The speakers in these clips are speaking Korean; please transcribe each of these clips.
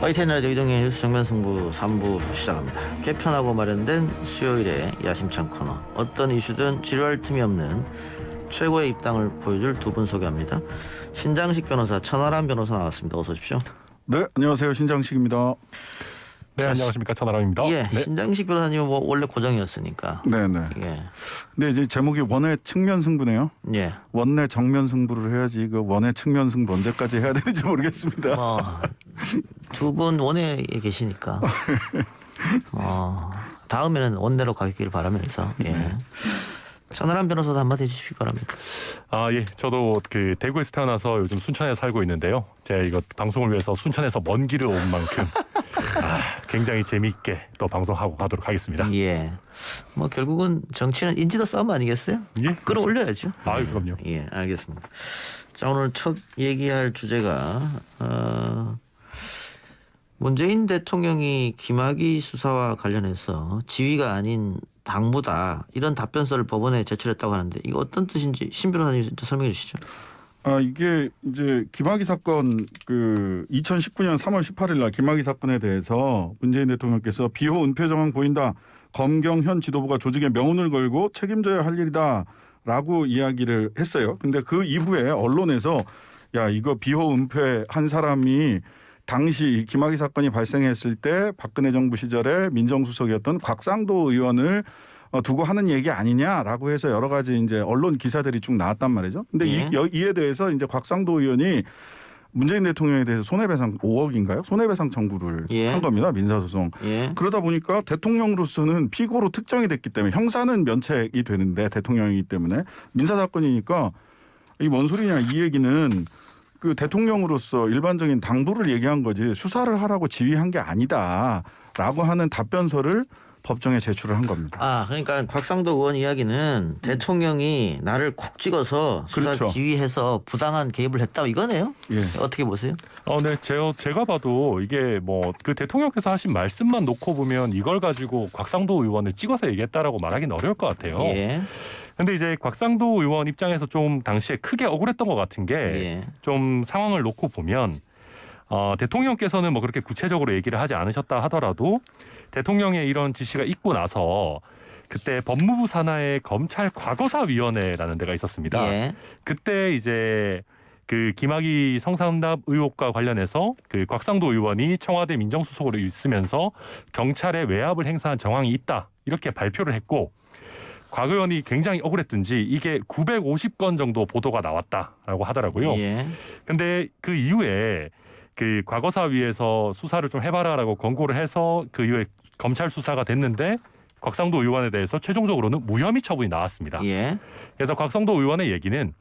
YTN 라디오 이동현 뉴스 정면승부 3부 시작합니다. 개편하고 마련된 수요일의 야심찬 코너. 어떤 이슈든 지루할 틈이 없는 최고의 입당을 보여줄 두 분 소개합니다. 신장식 변호사, 천하람 변호사 나왔습니다. 어서 오십시오. 네, 안녕하세요. 신장식입니다. 네, 안녕하십니까. 천하람입니다. 예, 네. 신장식 변호사님은 뭐 원래 고정이었으니까. 네네. 예, 근데 이제 제목이 원의 측면 승부네요. 예. 원내 정면 승부를 해야지 그 원의 측면 승부 언제까지 해야 되는지 모르겠습니다. 두 분 원외에 계시니까. 다음에는 원내로 가기를 바라면서. 예. 천하람 변호사도 한마디 해주시기 바랍니다. 예. 저도 그 대구에서 태어나서 요즘 순천에 살고 있는데요. 제가 이거 방송을 위해서 순천에서 먼 길을 온 만큼 굉장히 재미있게 또 방송하고 가도록 하겠습니다. 예. 뭐 결국은 정치는 인지도 싸움 아니겠어요? 예. 끌어올려야죠. 그럼요. 예, 알겠습니다. 자, 오늘 첫 얘기할 주제가 문재인 대통령이 김학의 수사와 관련해서 지위가 아닌 당무다 이런 답변서를 법원에 제출했다고 하는데 이거 어떤 뜻인지 신 변호사님 설명해 주시죠. 이게 이제 김학의 사건 그 2019년 3월 18일 날 김학의 사건에 대해서 문재인 대통령께서 비호 은폐 정황 보인다. 검경 현 지도부가 조직에 명운을 걸고 책임져야 할 일이다라고 이야기를 했어요. 근데 그 이후에 언론에서 야, 이거 비호 은폐한 사람이 당시 김학의 사건이 발생했을 때 박근혜 정부 시절에 민정수석이었던 곽상도 의원을 두고 하는 얘기 아니냐라고 해서 여러 가지 이제 언론 기사들이 쭉 나왔단 말이죠. 근데 예. 이에 대해서 이제 곽상도 의원이 문재인 대통령에 대해서 손해배상 5억인가요? 손해배상 청구를 예. 한 겁니다. 민사소송. 예. 그러다 보니까 대통령으로서는 피고로 특정이 됐기 때문에 형사는 면책이 되는데 대통령이기 때문에 민사사건이니까 이게 뭔 소리냐 이 얘기는 그 대통령으로서 일반적인 당부를 얘기한 거지 수사를 하라고 지휘한 게 아니다라고 하는 답변서를 법정에 제출을 한 겁니다. 그러니까 곽상도 의원 이야기는 대통령이 나를 콕 찍어서 수사 그렇죠. 지휘해서 부당한 개입을 했다 이거네요. 예. 어떻게 보세요? 네, 제가 봐도 이게 뭐 그 대통령께서 하신 말씀만 놓고 보면 이걸 가지고 곽상도 의원을 찍어서 얘기했다라고 말하기는 어려울 것 같아요. 예. 근데 이제 곽상도 의원 입장에서 좀 당시에 크게 억울했던 것 같은 게 좀 상황을 놓고 보면 대통령께서는 뭐 그렇게 구체적으로 얘기를 하지 않으셨다 하더라도 대통령의 이런 지시가 있고 나서 그때 법무부 산하의 검찰 과거사위원회라는 데가 있었습니다. 예. 그때 이제 그 김학의 성상납 의혹과 관련해서 그 곽상도 의원이 청와대 민정수석으로 있으면서 경찰에 외압을 행사한 정황이 있다 이렇게 발표를 했고 곽 의원이 굉장히 억울했든지 이게 950건 정도 보도가 나왔다라고 하더라고요. 예. 근데 그 이후에 그 과거사위에서 수사를 좀 해봐라라고 권고를 해서 그 이후에 검찰 수사가 됐는데 곽상도 의원에 대해서 최종적으로는 무혐의 처분이 나왔습니다. 예. 그래서 곽상도 의원의 얘기는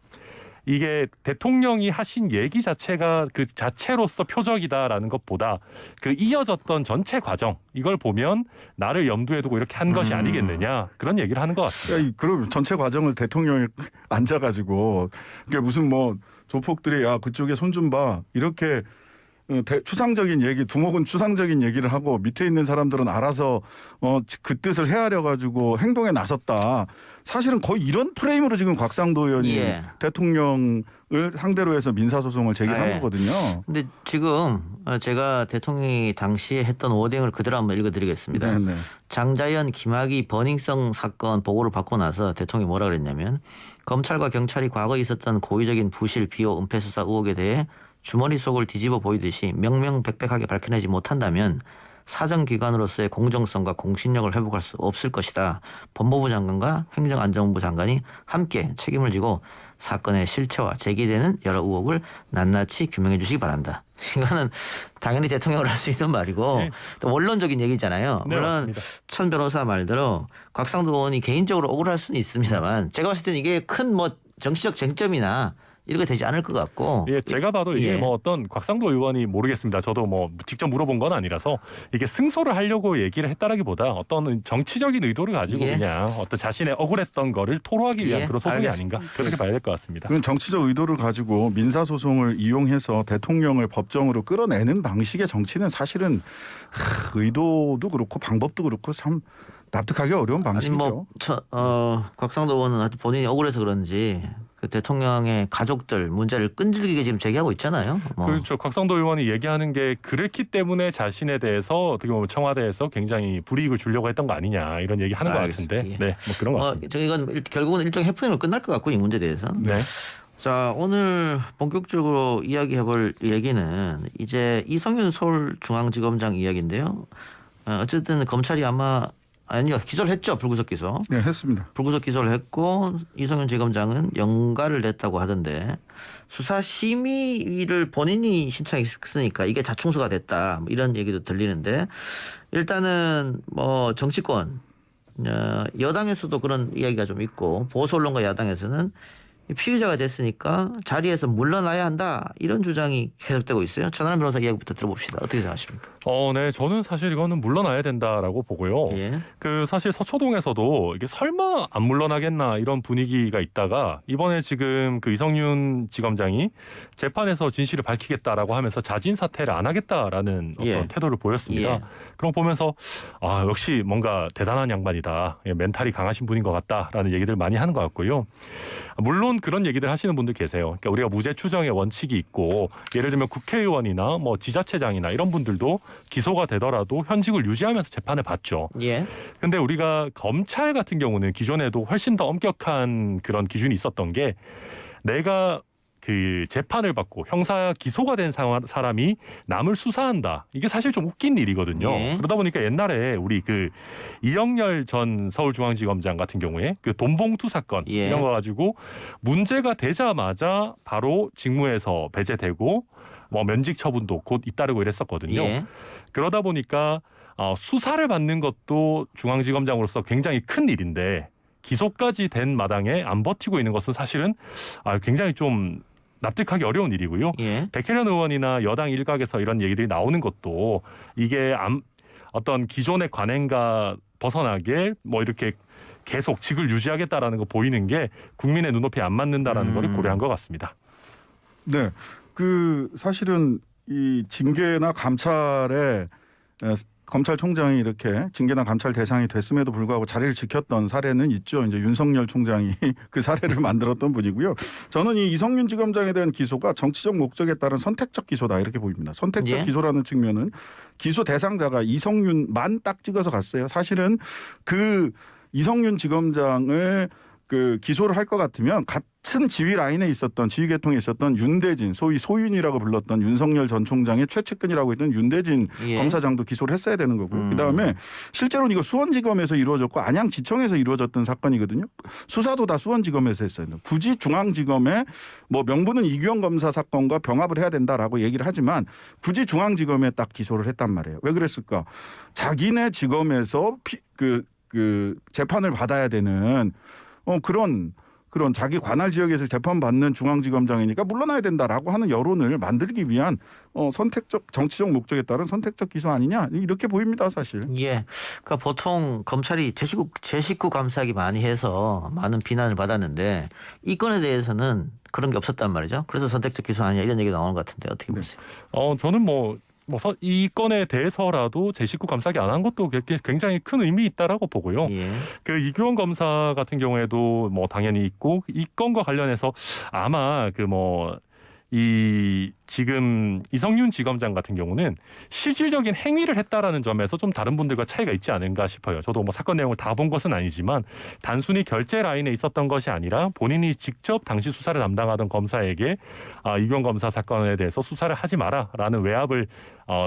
이게 대통령이 하신 얘기 자체가 그 자체로서 표적이다라는 것보다 그 이어졌던 전체 과정 이걸 보면 나를 염두에 두고 이렇게 한 것이 아니겠느냐 그런 얘기를 하는 것 같습니다. 그럼 전체 과정을 대통령이 앉아가지고 그게 무슨 뭐 조폭들이 야 그쪽에 손 좀 봐 이렇게 추상적인 얘기 두목은 추상적인 얘기를 하고 밑에 있는 사람들은 알아서 그 뜻을 헤아려 가지고 행동에 나섰다. 사실은 거의 이런 프레임으로 지금 곽상도 의원이 대통령을 상대로 해서 민사소송을 제기한 거거든요. 근데 지금 제가 대통령이 당시에 했던 워딩을 그대로 한번 읽어드리겠습니다. 네네. 장자연 김학의 버닝성 사건 보고를 받고 나서 대통령이 뭐라 그랬냐면 검찰과 경찰이 과거에 있었던 고의적인 부실 비호 은폐 수사 의혹에 대해 주머니 속을 뒤집어 보이듯이 명명백백하게 밝혀내지 못한다면 사정기관으로서의 공정성과 공신력을 회복할 수 없을 것이다. 법무부 장관과 행정안전부 장관이 함께 책임을 지고 사건의 실체와 제기되는 여러 의혹을 낱낱이 규명해 주시기 바란다. 이거는 당연히 대통령을 할 수 있는 말이고 또 원론적인 얘기잖아요. 네, 물론 맞습니다. 천 변호사 말대로 곽상도 의원이 개인적으로 억울할 수는 있습니다만 제가 봤을 때는 이게 큰 뭐 정치적 쟁점이나 이렇게 되지 않을 것 같고. 예, 제가 봐도 이게 뭐 어떤 곽상도 의원이 모르겠습니다. 저도 뭐 직접 물어본 건 아니라서 이게 승소를 하려고 얘기를 했다라기보다 어떤 정치적인 의도를 가지고 그냥 어떤 자신의 억울했던 거를 토로하기 위한 그런 소송이 아닌가 그렇게 봐야 될 것 같습니다. 그건 정치적 의도를 가지고 민사소송을 이용해서 대통령을 법정으로 끌어내는 방식의 정치는 사실은 의도도 그렇고 방법도 그렇고 참 납득하기 어려운 아니 방식이죠. 곽상도 의원은 하여튼 본인이 억울해서 그런지 그 대통령의 가족들 문제를 끈질기게 지금 제기하고 있잖아요. 그렇죠. 곽상도 의원이 얘기하는 게 그랬기 때문에 자신에 대해서 어떻게 보면 청와대에서 굉장히 불이익을 주려고 했던 거 아니냐 이런 얘기하는 것 같은데, 예. 네, 뭐 그런 것 같습니다. 이건 결국은 일종의 해프닝으로 끝날 것 같고 이 문제에 대해서. 네. 자, 오늘 본격적으로 이야기해볼 얘기는 이제 이성윤 서울중앙지검장 이야기인데요. 어쨌든 검찰이 기소를 했죠. 불구속 기소. 네, 했습니다. 불구속 기소를 했고 이성윤 지검장은 영가를 냈다고 하던데 수사 심의를 본인이 신청했으니까 이게 자충수가 됐다 뭐 이런 얘기도 들리는데 일단은 뭐 정치권 여당에서도 그런 이야기가 좀 있고 보수 언론과 야당에서는 피의자가 됐으니까 자리에서 물러나야 한다 이런 주장이 계속되고 있어요. 전하람 변호사 이야기부터 들어봅시다. 어떻게 생각하십니까? 네, 저는 사실 이거는 물러나야 된다라고 보고요. 예. 그 사실 서초동에서도 이게 설마 안 물러나겠나 이런 분위기가 있다가 이번에 지금 그 이성윤 지검장이 재판에서 진실을 밝히겠다라고 하면서 자진 사퇴를 안 하겠다라는 어떤 태도를 보였습니다. 예. 그럼 보면서 역시 뭔가 대단한 양반이다, 멘탈이 강하신 분인 것 같다라는 얘기들 많이 하는 것 같고요. 물론 그런 얘기들 하시는 분들 계세요. 그러니까 우리가 무죄 추정의 원칙이 있고 예를 들면 국회의원이나 뭐 지자체장이나 이런 분들도 기소가 되더라도 현직을 유지하면서 재판을 받죠. 예. 근데 우리가 검찰 같은 경우는 기존에도 훨씬 더 엄격한 그런 기준이 있었던 게 내가 그 재판을 받고 형사 기소가 된 사람이 남을 수사한다. 이게 사실 좀 웃긴 일이거든요. 예. 그러다 보니까 옛날에 우리 그 이영렬 전 서울중앙지검장 같은 경우에 그 돈봉투 사건 예. 이런 거 가지고 문제가 되자마자 바로 직무에서 배제되고 뭐 면직 처분도 곧 잇따르고 이랬었거든요. 예. 그러다 보니까 수사를 받는 것도 중앙지검장으로서 굉장히 큰 일인데 기소까지 된 마당에 안 버티고 있는 것은 사실은 굉장히 좀 납득하기 어려운 일이고요. 예. 백혜련 의원이나 여당 일각에서 이런 얘기들이 나오는 것도 이게 어떤 기존의 관행과 벗어나게 뭐 이렇게 계속 직을 유지하겠다라는 거 보이는 게 국민의 눈높이에 안 맞는다라는 걸 고려한 것 같습니다. 네, 그 사실은 이 징계나 감찰에 검찰총장이 이렇게 징계나 감찰 대상이 됐음에도 불구하고 자리를 지켰던 사례는 있죠. 이제 윤석열 총장이 그 사례를 만들었던 분이고요. 저는 이 이성윤 지검장에 대한 기소가 정치적 목적에 따른 선택적 기소다 이렇게 보입니다. 선택적 기소라는 측면은 기소 대상자가 이성윤만 딱 찍어서 갔어요. 사실은 그 이성윤 지검장을 그 기소를 할 것 같으면 같은 지휘 라인에 있었던 지휘 계통에 있었던 윤대진 소위 소윤이라고 불렀던 윤석열 전 총장의 최측근이라고 했던 윤대진 검사장도 기소를 했어야 되는 거고요. 그다음에 실제로는 이거 수원지검에서 이루어졌고 안양지청에서 이루어졌던 사건이거든요. 수사도 다 수원지검에서 했어요. 굳이 중앙지검에 뭐 명분은 이규영 검사 사건과 병합을 해야 된다라고 얘기를 하지만 굳이 중앙지검에 딱 기소를 했단 말이에요. 왜 그랬을까? 자기네 지검에서 그 재판을 받아야 되는 그런 자기 관할 지역에서 재판받는 중앙지검장이니까 물러나야 된다라고 하는 여론을 만들기 위한 선택적 정치적 목적에 따른 선택적 기소 아니냐 이렇게 보입니다 사실. 예, 그러니까 보통 검찰이 제 식구 감싸기 많이 해서 많은 비난을 받았는데 이 건에 대해서는 그런 게 없었단 말이죠. 그래서 선택적 기소 아니냐 이런 얘기가 나오는 것 같은데 어떻게 보세요? 저는 이 건에 대해서라도 제 식구 감싸기 안 한 것도 굉장히 큰 의미 있다라고 보고요. 예. 그 이규원 검사 같은 경우에도 뭐 당연히 있고 이 건과 관련해서 아마 지금 이성윤 지검장 같은 경우는 실질적인 행위를 했다라는 점에서 좀 다른 분들과 차이가 있지 않은가 싶어요. 저도 뭐 사건 내용을 다 본 것은 아니지만 단순히 결재 라인에 있었던 것이 아니라 본인이 직접 당시 수사를 담당하던 검사에게 이규원 검사 사건에 대해서 수사를 하지 마라라는 외압을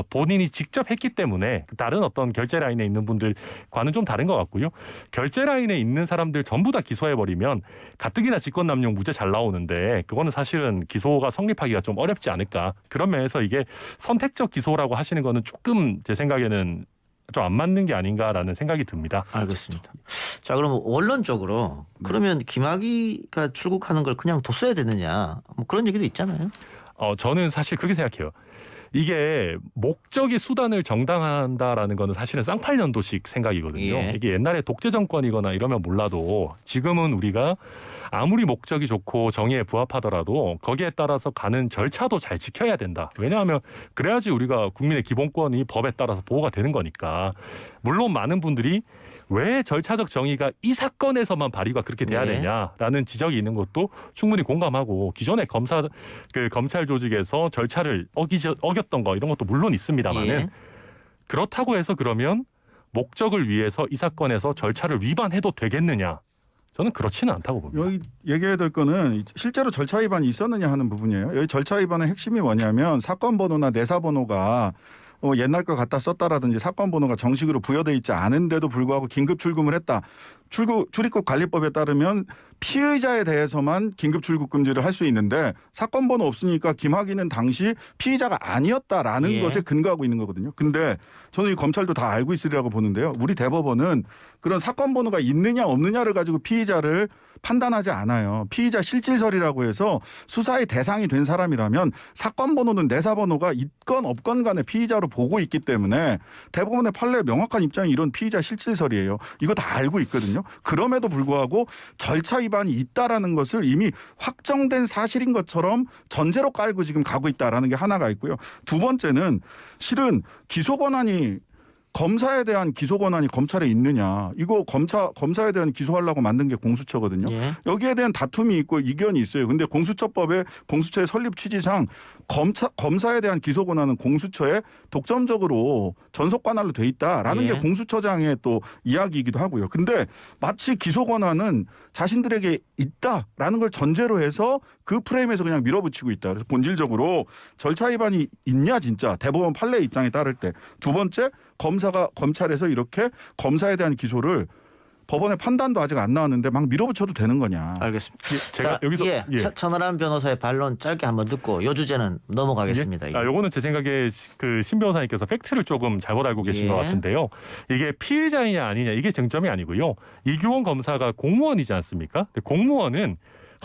본인이 직접 했기 때문에 다른 어떤 결재 라인에 있는 분들과는 좀 다른 것 같고요. 결재 라인에 있는 사람들 전부 다 기소해버리면 가뜩이나 직권남용 무죄 잘 나오는데 그거는 사실은 기소가 성립하기가 좀 어렵지 않을까. 그런 면에서 이게 선택적 기소라고 하시는 거는 조금 제 생각에는 좀 안 맞는 게 아닌가라는 생각이 듭니다. 알겠습니다. 자, 그럼 원론적으로 그러면 김학의가 출국하는 걸 그냥 뒀어야 되느냐 뭐 그런 얘기도 있잖아요. 저는 사실 그렇게 생각해요. 이게 목적이 수단을 정당화한다라는 거는 사실은 쌍팔년도식 생각이거든요. 예. 이게 옛날에 독재 정권이거나 이러면 몰라도 지금은 우리가 아무리 목적이 좋고 정의에 부합하더라도 거기에 따라서 가는 절차도 잘 지켜야 된다. 왜냐하면 그래야지 우리가 국민의 기본권이 법에 따라서 보호가 되는 거니까. 물론 많은 분들이 왜 절차적 정의가 이 사건에서만 발휘가 그렇게 돼야 네. 되냐라는 지적이 있는 것도 충분히 공감하고 기존의 검찰 조직에서 절차를 어겼던 거 이런 것도 물론 있습니다만은 예. 그렇다고 해서 그러면 목적을 위해서 이 사건에서 절차를 위반해도 되겠느냐? 저는 그렇지는 않다고 봅니다. 여기 얘기해야 될 거는 실제로 절차 위반이 있었느냐 하는 부분이에요. 여기 절차 위반의 핵심이 뭐냐면 사건 번호나 내사 번호가 옛날 걸 갖다 썼다라든지 사건 번호가 정식으로 부여돼 있지 않은데도 불구하고 긴급 출금을 했다. 출입국 관리법에 따르면 피의자에 대해서만 긴급 출국 금지를 할 수 있는데 사건 번호 없으니까 김학의는 당시 피의자가 아니었다라는 예. 것에 근거하고 있는 거거든요. 근데 저는 이 검찰도 다 알고 있으리라고 보는데요. 우리 대법원은 그런 사건 번호가 있느냐 없느냐를 가지고 피의자를 판단하지 않아요. 피의자 실질설이라고 해서 수사의 대상이 된 사람이라면 사건 번호는 내사 번호가 있건 없건 간에 피의자로 보고 있기 때문에 대법원의 판례의 명확한 입장이 이런 피의자 실질설이에요. 이거 다 알고 있거든요. 그럼에도 불구하고 절차 위반이 있다라는 것을 이미 확정된 사실인 것처럼 전제로 깔고 지금 가고 있다라는 게 하나가 있고요. 두 번째는 실은 기소 권한이 검사에 대한 기소 권한이 검찰에 있느냐. 이거 검사에 대한 기소하려고 만든 게 공수처거든요. 예. 여기에 대한 다툼이 있고 이견이 있어요. 근데 공수처법에 공수처의 설립 취지상 검사에 대한 기소 권한은 공수처에 독점적으로 전속 관할로 돼 있다라는 예. 게 공수처장의 또 이야기이기도 하고요. 근데 마치 기소 권한은 자신들에게 있다라는 걸 전제로 해서 그 프레임에서 그냥 밀어붙이고 있다. 그래서 본질적으로 절차 위반이 있냐 진짜 대법원 판례 입장에 따를 때. 두 번째 검사가 검찰에서 이렇게 검사에 대한 기소를 법원의 판단도 아직 안 나왔는데 막 밀어붙여도 되는 거냐. 알겠습니다. 제가 자, 여기서 예. 천하람 변호사의 반론 짧게 한번 듣고 요 주제는 넘어가겠습니다. 아, 요거는 제 생각에 그 신 변호사님께서 팩트를 조금 잘못 알고 계신 예. 것 같은데요. 이게 피의자이냐 아니냐 이게 쟁점이 아니고요. 이규원 검사가 공무원이지 않습니까? 근데 공무원은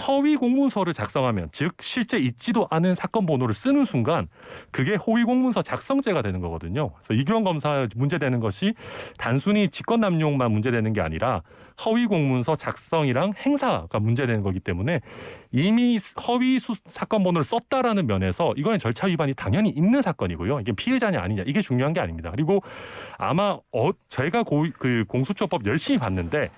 허위 공문서를 작성하면 즉 실제 있지도 않은 사건 번호를 쓰는 순간 그게 허위 공문서 작성죄가 되는 거거든요. 그래서 이규원 검사 문제되는 것이 단순히 직권남용만 문제되는 게 아니라 허위 공문서 작성이랑 행사가 문제되는 거기 때문에 이미 허위 사건 번호를 썼다라는 면에서 이거는 절차 위반이 당연히 있는 사건이고요. 이게 피해자냐 아니냐 이게 중요한 게 아닙니다. 그리고 아마 제가 그 공수처법 열심히 봤는데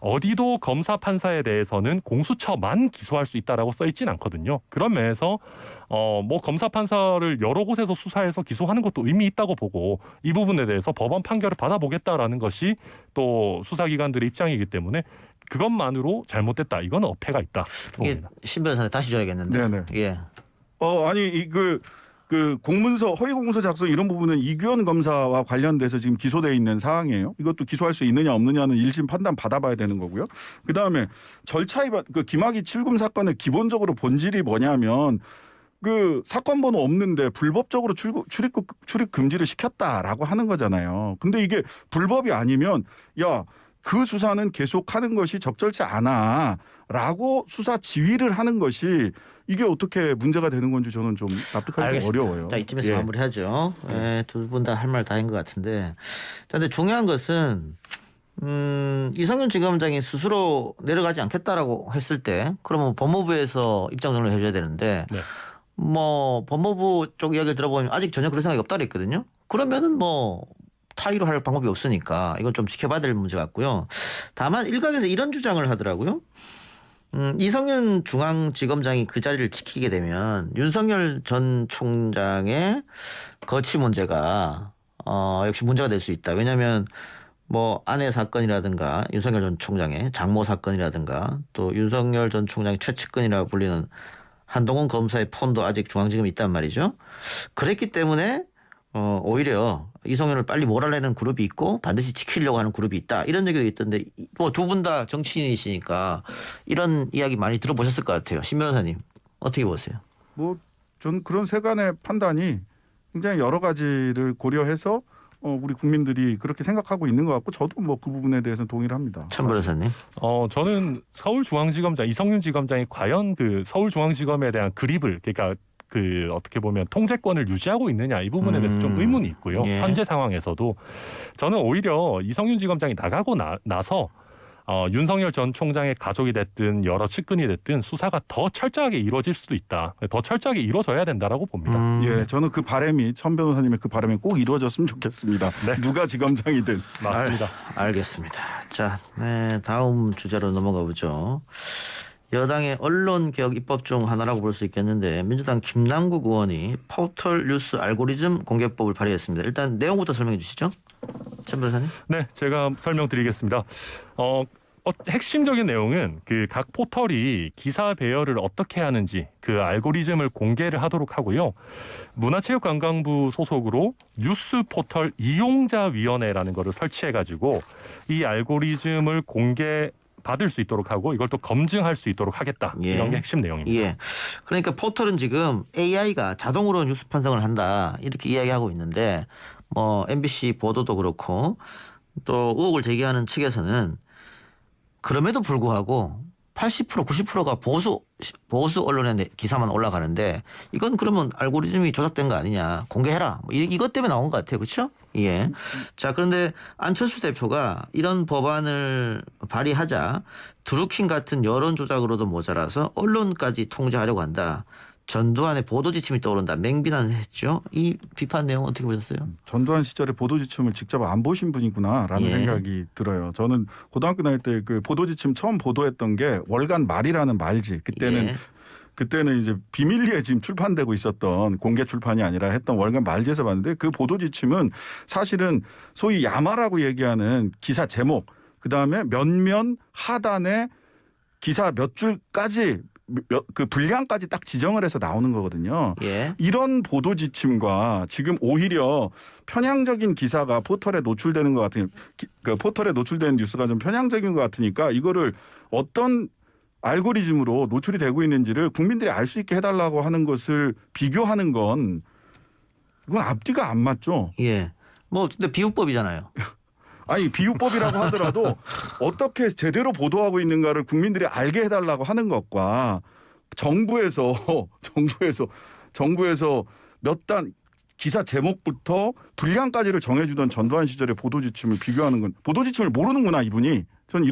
어디도 검사 판사에 대해서는 공수처만 기소할 수 있다라고 써 있진 않거든요. 그런 면에서 뭐 검사 판사를 여러 곳에서 수사해서 기소하는 것도 의미 있다고 보고 이 부분에 대해서 법원 판결을 받아보겠다라는 것이 또 수사기관들의 입장이기 때문에 그것만으로 잘못됐다. 이건 어폐가 있다. 이게 신 변호사님 다시 줘야겠는데. 네네. 예. 아니 그 공문서 허위 공문서 작성 이런 부분은 이규원 검사와 관련돼서 지금 기소돼 있는 사항이에요. 이것도 기소할 수 있느냐 없느냐는 1심 판단 받아봐야 되는 거고요. 그다음에 절차 위반 그 김학의 7금 사건의 기본적으로 본질이 뭐냐면 그 사건 번호 없는데 불법적으로 출입 금지를 시켰다라고 하는 거잖아요. 근데 이게 불법이 아니면 야 그 수사는 계속하는 것이 적절치 않아라고 수사 지휘를 하는 것이 이게 어떻게 문제가 되는 건지 저는 좀 납득하기 좀 어려워요. 자, 이쯤에서 예. 마무리하죠. 예, 두 분 다 할 말 다 한 것 같은데. 자, 근데 중요한 것은 이성윤 지검장이 스스로 내려가지 않겠다라고 했을 때 그러면 법무부에서 입장 정리를 해줘야 되는데 네. 뭐 법무부 쪽 이야기를 들어보면 아직 전혀 그런 생각이 없다 그랬거든요. 그러면은 뭐 타의로 할 방법이 없으니까 이건 좀 지켜봐야 될 문제 같고요. 다만 일각에서 이런 주장을 하더라고요. 이성윤 중앙지검장이 그 자리를 지키게 되면 윤석열 전 총장의 거취 문제가 역시 문제가 될 수 있다. 왜냐하면 뭐 아내 사건이라든가 윤석열 전 총장의 장모 사건이라든가 또 윤석열 전 총장의 최측근이라 불리는 한동훈 검사의 폰도 아직 중앙지검에 있단 말이죠. 그랬기 때문에 오히려 이성윤을 빨리 몰아내는 그룹이 있고 반드시 지키려고 하는 그룹이 있다. 이런 얘기가 있던데 뭐 두 분 다 정치인이시니까 이런 이야기 많이 들어보셨을 것 같아요. 신 변호사님 어떻게 보세요? 뭐 전 그런 세간의 판단이 굉장히 여러 가지를 고려해서 우리 국민들이 그렇게 생각하고 있는 것 같고 저도 뭐 그 부분에 대해서는 동의를 합니다. 천 변호사님. 저는 서울중앙지검장 이성윤 지검장이 과연 그 서울중앙지검에 대한 그립을 그러니까 그 어떻게 보면 통제권을 유지하고 있느냐 이 부분에 대해서 좀 의문이 있고요. 예. 현재 상황에서도 저는 오히려 이성윤 지검장이 나가고 나서 윤석열 전 총장의 가족이 됐든 여러 측근이 됐든 수사가 더 철저하게 이루어질 수도 있다. 더 철저하게 이루어져야 된다라고 봅니다. 예, 저는 그 바람이 천 변호사님의 그 바람이 꼭 이루어졌으면 좋겠습니다. 네. 누가 지검장이든. 맞습니다. 알겠습니다. 자, 네, 다음 주제로 넘어가 보죠. 여당의 언론개혁 입법 중 하나라고 볼 수 있겠는데 민주당 김남국 의원이 포털 뉴스 알고리즘 공개법을 발의했습니다. 일단 내용부터 설명해 주시죠. 천 변호사님. 네, 제가 설명드리겠습니다. 핵심적인 내용은 그 각 포털이 기사 배열을 어떻게 하는지 그 알고리즘을 공개를 하도록 하고요. 문화체육관광부 소속으로 뉴스 포털 이용자위원회라는 거를 설치해가지고 이 알고리즘을 공개 받을 수 있도록 하고 이걸 또 검증할 수 있도록 하겠다. 예. 이런 게 핵심 내용입니다. 예. 그러니까 포털은 지금 AI가 자동으로 뉴스 판정을 한다 이렇게 이야기하고 있는데 뭐 MBC 보도도 그렇고 또 의혹을 제기하는 측에서는 그럼에도 불구하고 80% 90%가 보수 언론의 기사만 올라가는데 이건 그러면 알고리즘이 조작된 거 아니냐 공개해라 뭐 이것 때문에 나온 것 같아요. 그렇죠? 예. 자 그런데 안철수 대표가 이런 법안을 발의하자 드루킹 같은 여론 조작으로도 모자라서 언론까지 통제하려고 한다. 전두환의 보도 지침이 떠오른다. 맹비난을 했죠. 이 비판 내용 어떻게 보셨어요? 전두환 시절에 보도 지침을 직접 안 보신 분이구나라는 예. 생각이 들어요. 저는 고등학교 다닐 때 그 보도 지침 처음 보도했던 게 월간 말이라는 말지. 그때는 이제 비밀리에 지금 출판되고 있었던 공개 출판이 아니라 했던 월간 말지에서 봤는데 그 보도 지침은 사실은 소위 야마라고 얘기하는 기사 제목 그다음에 몇몇 하단에 기사 몇 줄까지 그 분량까지 딱 지정을 해서 나오는 거거든요. 예. 이런 보도 지침과 지금 오히려 편향적인 기사가 포털에 노출되는 것 같은 그 포털에 노출되는 뉴스가 좀 편향적인 것 같으니까 이거를 어떤 알고리즘으로 노출이 되고 있는지를 국민들이 알 수 있게 해달라고 하는 것을 비교하는 건 이건 앞뒤가 안 맞죠. 예. 뭐 근데 비유법이잖아요. 아니 비유법이라고 하더라도 어떻게 제대로 보도하고 있는가를 국민들이 알게 해달라고 하는 것과 정부에서 몇 단 기사 제목부터 분량까지를 정해주던 전두환 시절의 보도 지침을 비교하는 건 보도 지침을 모르는구나 이분이 저는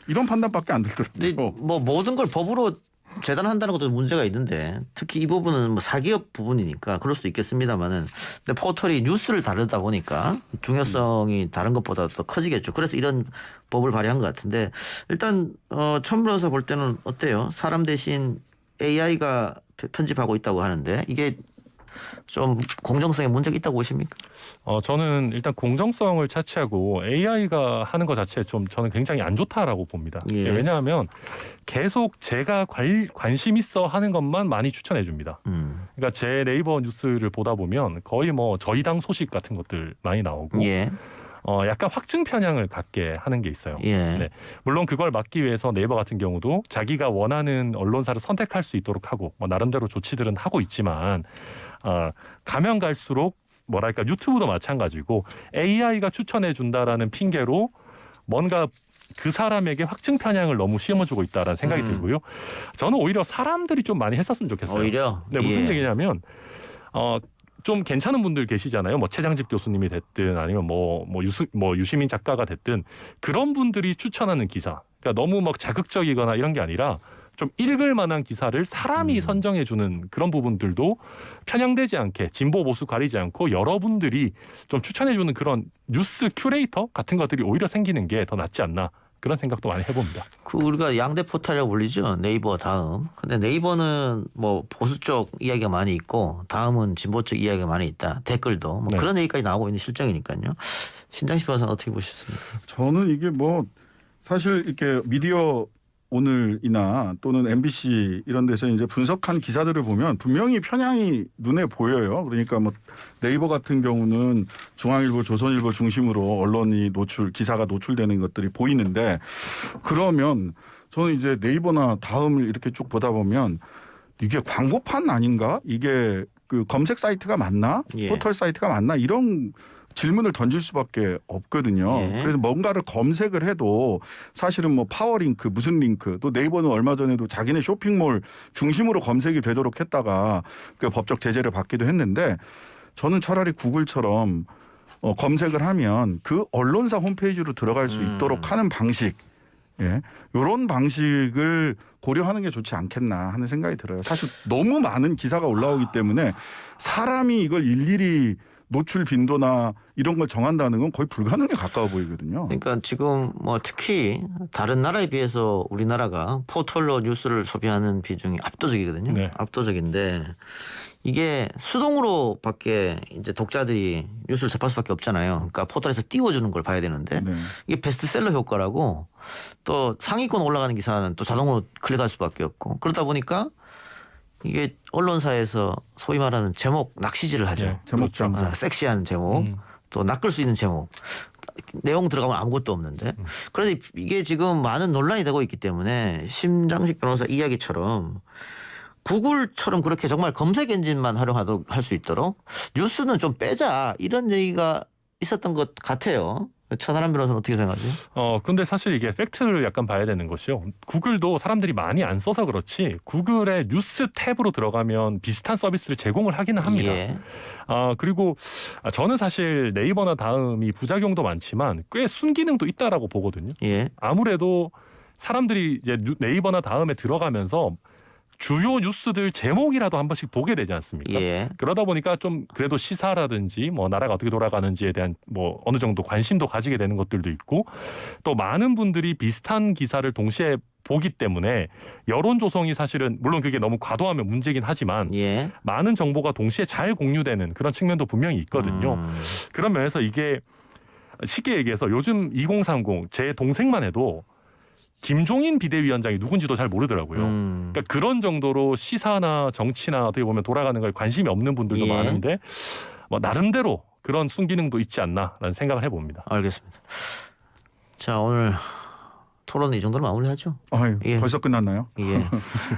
이런 판단밖에 안 근데 들더라고요. 뭐 모든 걸 법으로 재단한다는 것도 문제가 있는데 특히 이 부분은 뭐 사기업 부분이니까 그럴 수도 있겠습니다만은 근데 포털이 뉴스를 다루다 보니까 중요성이 다른 것보다 더 커지겠죠. 그래서 이런 법을 발의한 것 같은데 일단 천 변호사 볼 때는 어때요? 사람 대신 AI가 편집하고 있다고 하는데 이게 좀 공정성에 문제가 있다고 보십니까? 저는 일단 공정성을 차치하고 AI가 하는 것 자체에 좀 저는 굉장히 안 좋다라고 봅니다. 예. 왜냐하면 계속 제가 관심 있어 하는 것만 많이 추천해 줍니다. 그러니까 제 네이버 뉴스를 보다 보면 거의 뭐 저희 당 소식 같은 것들 많이 나오고 예. 약간 확증 편향을 갖게 하는 게 있어요. 예. 네. 물론 그걸 막기 위해서 네이버 같은 경우도 자기가 원하는 언론사를 선택할 수 있도록 하고 뭐 나름대로 조치들은 하고 있지만 가면 갈수록 뭐랄까 유튜브도 마찬가지고 AI가 추천해 준다라는 핑계로 뭔가 그 사람에게 확증 편향을 너무 심어주고 있다라는 생각이 들고요. 저는 오히려 사람들이 좀 많이 했었으면 좋겠어요. 오히려 네, 무슨 예. 얘기냐면 좀 괜찮은 분들 계시잖아요. 뭐 최장집 교수님이 됐든 아니면 유시민 작가가 됐든 그런 분들이 추천하는 기사. 그러니까 너무 막 자극적이거나 이런 게 아니라 좀 읽을 만한 기사를 사람이 선정해 주는 그런 부분들도 편향되지 않게 진보 보수 가리지 않고 여러분들이 좀 추천해 주는 그런 뉴스 큐레이터 같은 것들이 오히려 생기는 게 더 낫지 않나. 그런 생각도 많이 해봅니다. 그 우리가 양대 포털이라고 불리죠. 네이버 다음. 근데 네이버는 뭐 보수 쪽 이야기가 많이 있고 다음은 진보 쪽 이야기가 많이 있다. 댓글도 뭐 네. 그런 얘기까지 나오고 있는 실정이니까요. 신장식 변호사는 어떻게 보셨습니까? 저는 이게 뭐 사실 이렇게 미디어 오늘이나 또는 MBC 이런 데서 이제 분석한 기사들을 보면 분명히 편향이 눈에 보여요. 그러니까 뭐 네이버 같은 경우는 중앙일보, 조선일보 중심으로 언론이 기사가 노출되는 것들이 보이는데 그러면 저는 이제 네이버나 다음을 이렇게 쭉 보다 보면 이게 광고판 아닌가? 이게 그 검색 사이트가 맞나? 예. 포털 사이트가 맞나? 이런 질문을 던질 수밖에 없거든요. 예. 그래서 뭔가를 검색을 해도 사실은 뭐 파워링크 무슨 링크 또 네이버는 얼마 전에도 자기네 쇼핑몰 중심으로 검색이 되도록 했다가 그 법적 제재를 받기도 했는데 저는 차라리 구글처럼 검색을 하면 그 언론사 홈페이지로 들어갈 수 있도록 하는 방식 예, 이런 방식을 고려하는 게 좋지 않겠나 하는 생각이 들어요. 사실 너무 많은 기사가 올라오기 때문에 사람이 이걸 일일이 노출 빈도나 이런 걸 정한다는 건 거의 불가능에 가까워 보이거든요. 그러니까 지금 뭐 특히 다른 나라에 비해서 우리나라가 포털로 뉴스를 소비하는 비중이 압도적이거든요. 네. 압도적인데 이게 수동으로밖에 이제 독자들이 뉴스를 접할 수밖에 없잖아요. 그러니까 포털에서 띄워주는 걸 봐야 되는데 네. 이게 베스트셀러 효과라고 또 상위권 올라가는 기사는 또 자동으로 클릭할 수밖에 없고 그러다 보니까 이게 언론사에서 소위 말하는 제목 낚시질을 하죠. 네, 제목 장사. 섹시한 제목, 또 낚을 수 있는 제목. 내용 들어가면 아무것도 없는데. 그래서 이게 지금 많은 논란이 되고 있기 때문에 심장식 변호사 이야기처럼 구글처럼 그렇게 정말 검색 엔진만 활용하도록 할 수 있도록 뉴스는 좀 빼자 이런 얘기가 있었던 것 같아요. 천하람 변호사는 어떻게 생각하세요? 근데 사실 이게 팩트를 약간 봐야 되는 것이요. 구글도 사람들이 많이 안 써서 그렇지 구글의 뉴스 탭으로 들어가면 비슷한 서비스를 제공을 하기는 합니다. 예. 그리고 저는 사실 네이버나 다음이 부작용도 많지만 꽤 순기능도 있다라고 보거든요. 예. 아무래도 사람들이 이제 네이버나 다음에 들어가면서 주요 뉴스들 제목이라도 한 번씩 보게 되지 않습니까? 예. 그러다 보니까 좀 그래도 시사라든지 뭐 나라가 어떻게 돌아가는지에 대한 뭐 어느 정도 관심도 가지게 되는 것들도 있고 또 많은 분들이 비슷한 기사를 동시에 보기 때문에 여론 조성이 사실은 물론 그게 너무 과도하면 문제긴 하지만 예. 많은 정보가 동시에 잘 공유되는 그런 측면도 분명히 있거든요. 그런 면에서 이게 쉽게 얘기해서 요즘 2030 제 동생만 해도 김종인 비대위원장이 누군지도 잘 모르더라고요. 그러니까 그런 정도로 시사나 정치나 어떻게 보면 돌아가는 거에 관심이 없는 분들도 예. 많은데 뭐 나름대로 그런 순기능도 있지 않나라는 생각을 해봅니다. 알겠습니다. 자, 오늘 토론은 이 정도로 마무리하죠. 아유, 예. 벌써 끝났나요? 예.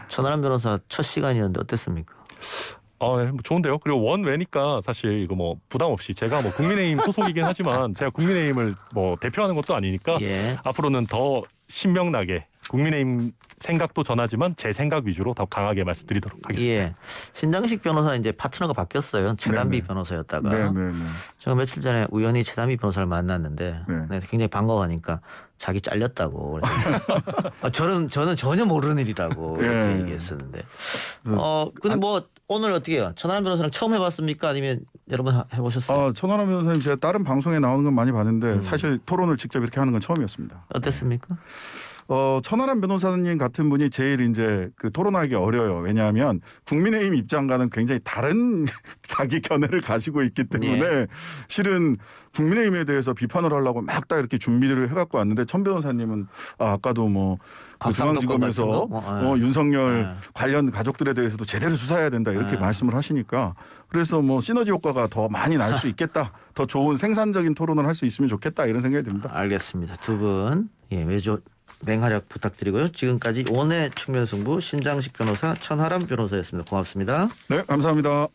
천하람 변호사 첫 시간이었는데 어땠습니까? 뭐 좋은데요. 그리고 원외니까 사실 이거 뭐 부담 없이 제가 뭐 국민의힘 소속이긴 하지만 제가 국민의힘을 뭐 대표하는 것도 아니니까 예. 앞으로는 더 신명나게 국민의힘 생각도 전하지만 제 생각 위주로 더 강하게 말씀드리도록 하겠습니다. 예. 신장식 변호사는 이제 파트너가 바뀌었어요. 최단비 네네. 변호사였다가. 네네네. 제가 며칠 전에 우연히 최단비 변호사를 만났는데 네. 굉장히 반가워하니까 자기 잘렸다고. 저는 전혀 모르는 일이라고 이렇게 예. 얘기했었는데. 근데 뭐 오늘 어떻게 해요? 천하람 변호사랑 처음 해봤습니까? 아니면 여러 번 해보셨어요? 천하람 변호사님 제가 다른 방송에 나오는 건 많이 봤는데 사실 토론을 직접 이렇게 하는 건 처음이었습니다. 어땠습니까? 천하람 변호사님 같은 분이 제일 이제 그 토론하기 어려요. 왜냐하면 국민의힘 입장과는 굉장히 다른 자기 견해를 가지고 있기 때문에 예. 실은 국민의힘에 대해서 비판을 하려고 막 딱 이렇게 준비를 해갖고 왔는데 천 변호사님은 아까도 뭐 그 중앙지검에서 윤석열 관련 가족들에 대해서도 제대로 수사해야 된다 이렇게 말씀을 하시니까 그래서 뭐 시너지 효과가 더 많이 날 수 있겠다. 더 좋은 생산적인 토론을 할 수 있으면 좋겠다 이런 생각이 듭니다. 알겠습니다. 두 분 매주 맹활약 부탁드리고요. 지금까지 원의 측면 승부 신장식 변호사 천하람 변호사였습니다. 고맙습니다. 네, 감사합니다.